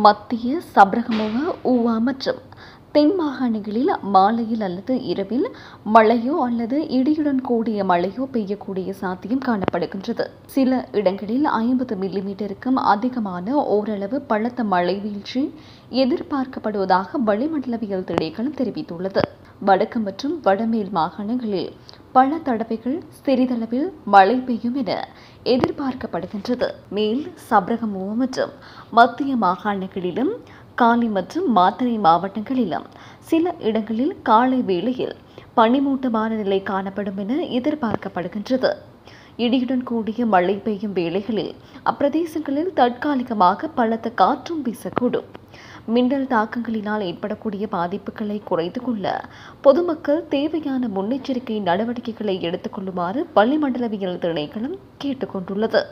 மத்திய சப்ரகமுவ ஊவா மற்றும் தென் மாகாணங்களில் மாலையில் அல்லது இரவில் மழையோ அல்லது இடியுடன் கூடிய மழையோ பெய்யக்கூடிய சாத்தியம் காணப்படுகின்றது. சில இடங்களில் 50 மில்லிமீட்டருக்கும் அதிகமான ஓரளவு பலத்த மழை வீழ்ச்சி எதிர்பார்க்கப்படுவதாக வளிமண்டலவியல் திணைக்களம் தெரிவித்துள்ளது. வடக்கு மற்றும் வடமேல் மாகாணங்களில் பல தடவைகள் சிறிதளவில் மழை பெய்யும் என எதிர்பார்க்கப்படுகின்றது. மேல் சப்ரகமுவ மற்றும் மத்திய மாகாணங்களிலும் காலி மற்றும் மாத்தறை மாவட்டங்களிலும் சில இடங்களில் காலை வேளையில் பனிமூட்டமான நிலை காணப்படும் என எதிர்பார்க்கப்படுகின்றது. இடியுடன் கூடிய மழை பெய்யும் வேளைகளில் அப்பிரதேசங்களில் தற்காலிகமாக பலத்த காற்றும் வீசக்கூடும். மின்னல் தாக்கங்களினால் ஏற்படக்கூடிய பாதிப்புகளை குறைத்து கொள்ள பொதுமக்கள் தேவையான முன்னெச்சரிக்கை நடவடிக்கைகளை எடுத்துக் கொள்ளுமாறு வளிமண்டலவியல் திணைக்களம் கேட்டுக் கொண்டுள்ளது.